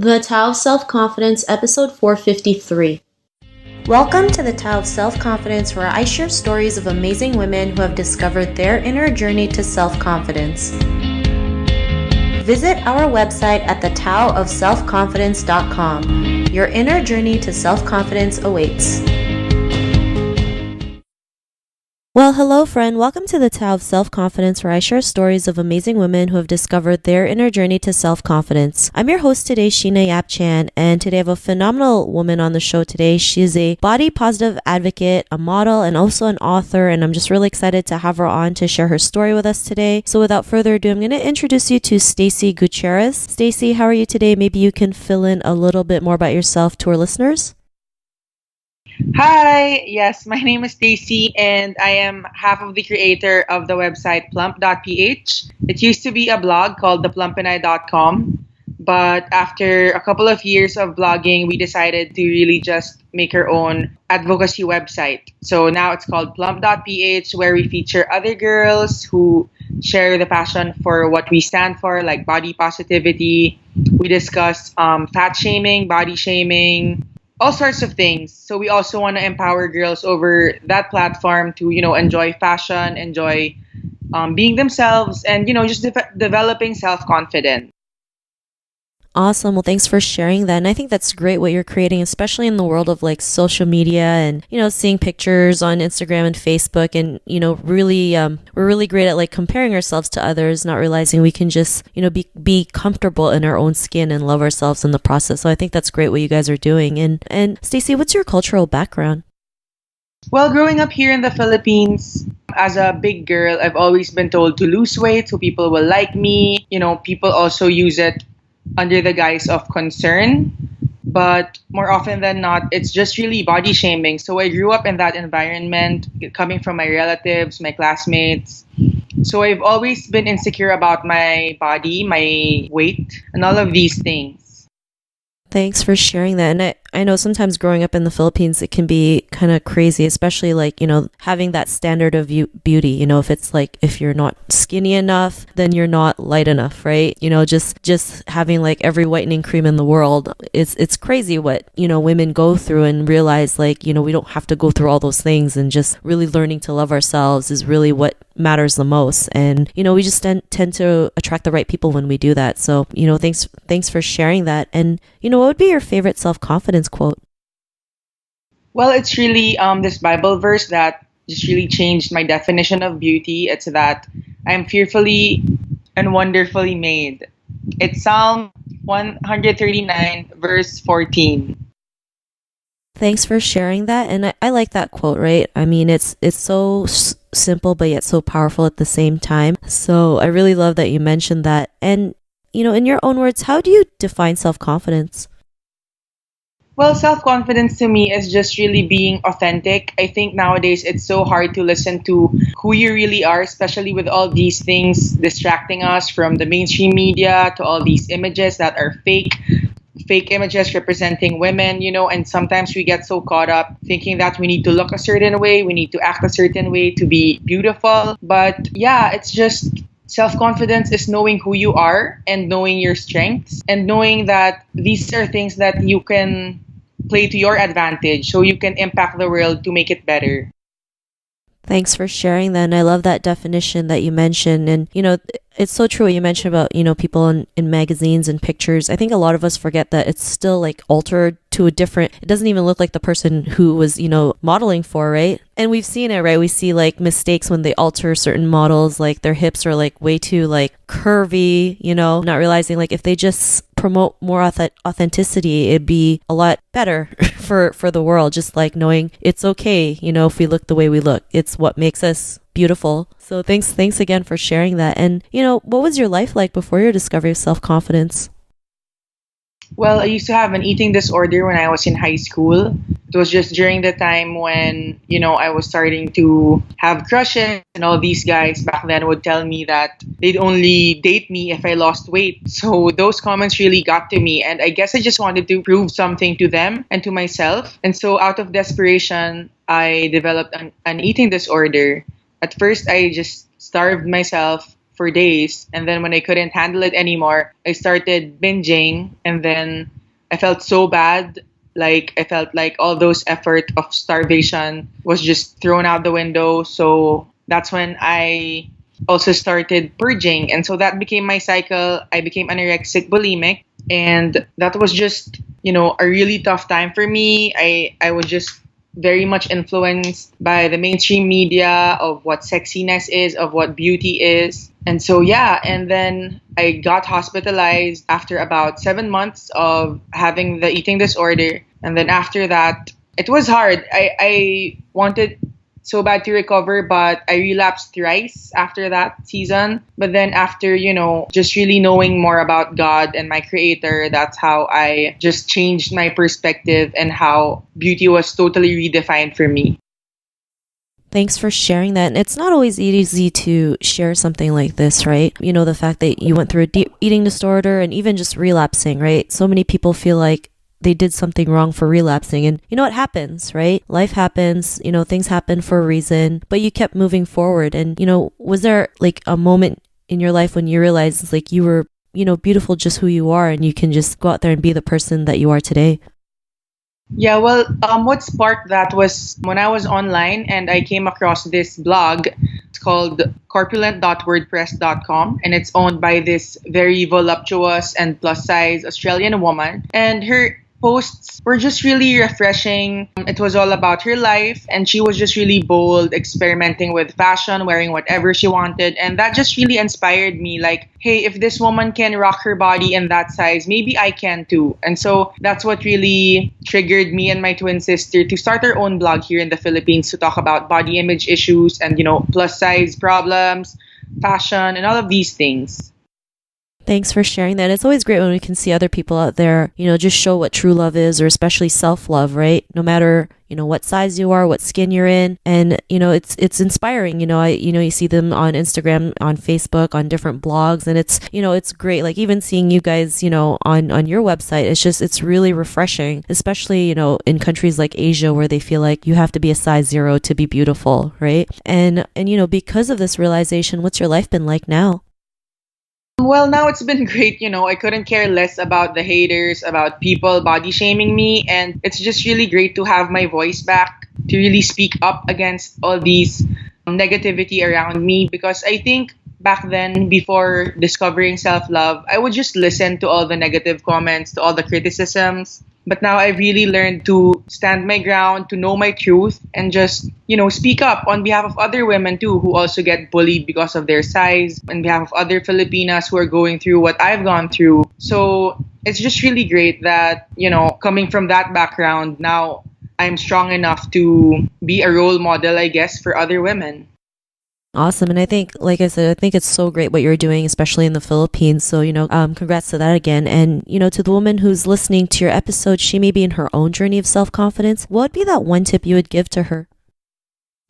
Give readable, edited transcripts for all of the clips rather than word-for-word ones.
The Tao of Self-Confidence, episode 453. Welcome to the Tao of Self-Confidence, where I share stories of amazing women who have discovered their inner journey to self-confidence. Visit our website at thetaoofselfconfidence.com. Your inner journey to self-confidence awaits. Well, hello friend. Welcome to the Tao of Self-Confidence, where I share stories of amazing women who have discovered their inner journey to self-confidence. I'm your host today, Sheena Yap-Chan, and today I have a phenomenal woman on the show today. She's a body positive advocate, a model, and also an author, and I'm just really excited to have her on to share her story with us today. So without further ado, I'm going to introduce you to Stacy Gutierrez. Stacy, how are you today? Maybe you can fill in a little bit more about yourself to our listeners. Hi, yes, my name is Stacy and I am half of the creator of the website plump.ph. It used to be a blog called theplumpandI.com, but after a couple of years of blogging, we decided to really just make our own advocacy website. So now it's called plump.ph, where we feature other girls who share the passion for what we stand for, like body positivity. We discuss fat shaming, body shaming, all sorts of things. So we also want to empower girls over that platform to, enjoy fashion, enjoy being themselves, and, just developing self-confidence. Awesome. Well, thanks for sharing that. And I think that's great what you're creating, especially in the world of like social media and, seeing pictures on Instagram and Facebook. And, really, we're really great at like comparing ourselves to others, not realizing we can just, be comfortable in our own skin and love ourselves in the process. So I think that's great what you guys are doing. And Stacy, what's your cultural background? Well, growing up here in the Philippines, as a big girl, I've always been told to lose weight so people will like me. People also use it under the guise of concern, but more often than not, it's just really body shaming. So I grew up in that environment, coming from my relatives, my classmates. So I've always been insecure about my body, my weight, and all of these things. Thanks for sharing that. And I know sometimes growing up in the Philippines, it can be kind of crazy, especially like, having that standard of beauty, if it's like, if you're not skinny enough, then you're not light enough, right? Just having like every whitening cream in the world, it's crazy what, women go through and realize like, we don't have to go through all those things, and just really learning to love ourselves is really what matters the most. And, we just tend to attract the right people when we do that. So, thanks for sharing that. And, what would be your favorite self-confidence quote? Well, it's really this Bible verse that just really changed my definition of beauty. It's that I am fearfully and wonderfully made. It's Psalm 139, verse 14. Thanks for sharing that. And I like that quote, right? I mean, it's so simple, but yet so powerful at the same time. So I really love that you mentioned that. And, in your own words, how do you define self-confidence? Well, self-confidence to me is just really being authentic. I think nowadays it's so hard to listen to who you really are, especially with all these things distracting us from the mainstream media to all these images that are fake images representing women, and sometimes we get so caught up thinking that we need to look a certain way, we need to act a certain way to be beautiful. But yeah, it's just self-confidence is knowing who you are and knowing your strengths and knowing that these are things that you can play to your advantage so you can impact the world to make it better. Thanks for sharing that. And I love that definition that you mentioned. And, it's so true what you mentioned about, people in magazines and pictures. I think a lot of us forget that it's still like altered to it doesn't even look like the person who was, modeling for, right? And we've seen it, right? We see like mistakes when they alter certain models, like their hips are like way too like curvy, not realizing like if they just promote more authenticity, it'd be a lot better for the world. Just like knowing it's okay, if we look the way we look, it's what makes us beautiful. So thanks again for sharing that. And, what was your life like before your discovery of self-confidence? Well, I used to have an eating disorder when I was in high school. It was just during the time when, I was starting to have crushes, and all these guys back then would tell me that they'd only date me if I lost weight. So those comments really got to me, and I guess I just wanted to prove something to them and to myself. And so out of desperation, I developed an eating disorder. At first, I just starved myself for days. And then when I couldn't handle it anymore, I started binging. And then I felt so bad. Like, I felt like all those effort of starvation was just thrown out the window. So that's when I also started purging. And so that became my cycle. I became anorexic bulimic. And that was just, a really tough time for me. I was just very much influenced by the mainstream media of what sexiness is, of what beauty is. And so, yeah, and then I got hospitalized after about 7 months of having the eating disorder. And then after that, it was hard. I wanted so bad to recover, but I relapsed thrice after that season. But then after, just really knowing more about God and my creator, that's how I just changed my perspective and how beauty was totally redefined for me. Thanks for sharing that. And it's not always easy to share something like this, right? The fact that you went through a deep eating disorder and even just relapsing, right? So many people feel like they did something wrong for relapsing. And what happens, right? Life happens, things happen for a reason, but you kept moving forward. And, was there like a moment in your life when you realized like you were, beautiful just who you are and you can just go out there and be the person that you are today? Yeah, well, what sparked that was when I was online and I came across this blog. It's called corpulent.wordpress.com, and it's owned by this very voluptuous and plus size Australian woman. And her posts were just really refreshing. It was all about her life, and she was just really bold, experimenting with fashion, wearing whatever she wanted. And that just really inspired me. Like, hey, if this woman can rock her body in that size, maybe I can too. And so that's what really triggered me and my twin sister to start our own blog here in the Philippines to talk about body image issues and, plus size problems, fashion, and all of these things. Thanks for sharing that. It's always great when we can see other people out there, just show what true love is, or especially self-love, right? No matter, what size you are, what skin you're in. And, it's inspiring. You see them on Instagram, on Facebook, on different blogs. And it's great. Like even seeing you guys, on your website, it's really refreshing, especially, in countries like Asia where they feel like you have to be a size 0 to be beautiful, right? And because of this realization, what's your life been like now? Well, now it's been great. I couldn't care less about the haters, about people body shaming me. And it's just really great to have my voice back, to really speak up against all these negativity around me. Because I think back then, before discovering self-love, I would just listen to all the negative comments, to all the criticisms. But now I really learned to stand my ground, to know my truth, and just, speak up on behalf of other women too who also get bullied because of their size, on behalf of other Filipinas who are going through what I've gone through. So it's just really great that, coming from that background, now I'm strong enough to be a role model, I guess, for other women. Awesome. And I think, like I said, I think it's so great what you're doing, especially in the Philippines. So, congrats to that again. And, to the woman who's listening to your episode, she may be in her own journey of self-confidence. What would be that one tip you would give to her?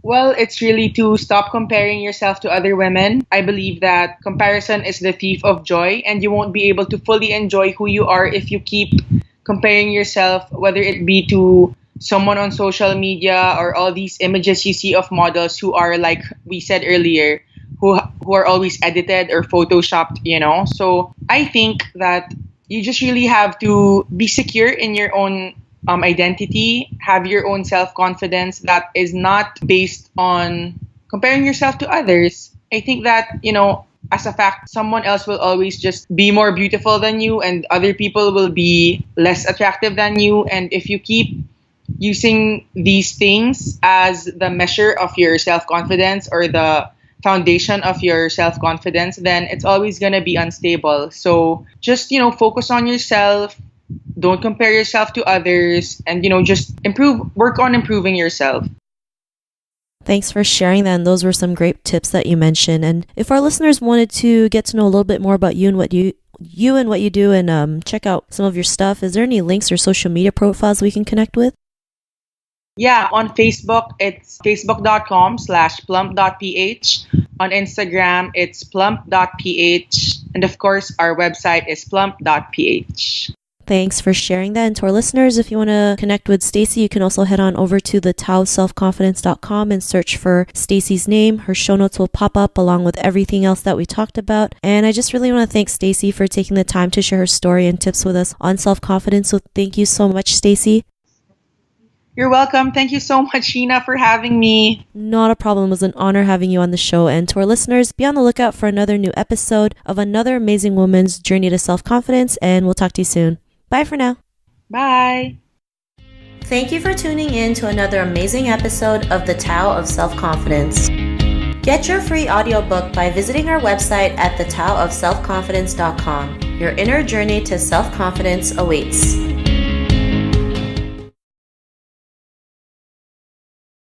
Well, it's really to stop comparing yourself to other women. I believe that comparison is the thief of joy, and you won't be able to fully enjoy who you are if you keep comparing yourself, whether it be to someone on social media or all these images you see of models who are, like we said earlier, who are always edited or photoshopped, So I think that you just really have to be secure in your own identity, have your own self-confidence that is not based on comparing yourself to others. I think that, as a fact, someone else will always just be more beautiful than you and other people will be less attractive than you. And if you keep using these things as the measure of your self-confidence or the foundation of your self-confidence, then it's always going to be unstable. So just, focus on yourself. Don't compare yourself to others and, just work on improving yourself. Thanks for sharing that. And those were some great tips that you mentioned. And if our listeners wanted to get to know a little bit more about you and what you do and check out some of your stuff, is there any links or social media profiles we can connect with? Yeah, on Facebook, it's facebook.com/plump.ph. On Instagram, it's plump.ph. And of course, our website is plump.ph. Thanks for sharing that. And to our listeners, if you want to connect with Stacy, you can also head on over to the taoselfconfidence.com and search for Stacy's name. Her show notes will pop up along with everything else that we talked about. And I just really want to thank Stacy for taking the time to share her story and tips with us on self-confidence. So thank you so much, Stacy. You're welcome. Thank you so much, Sheena, for having me. Not a problem. It was an honor having you on the show. And to our listeners, be on the lookout for another new episode of another amazing woman's journey to self-confidence. And we'll talk to you soon. Bye for now. Bye. Thank you for tuning in to another amazing episode of The Tao of Self-Confidence. Get your free audiobook by visiting our website at thetaoofselfconfidence.com. Your inner journey to self-confidence awaits.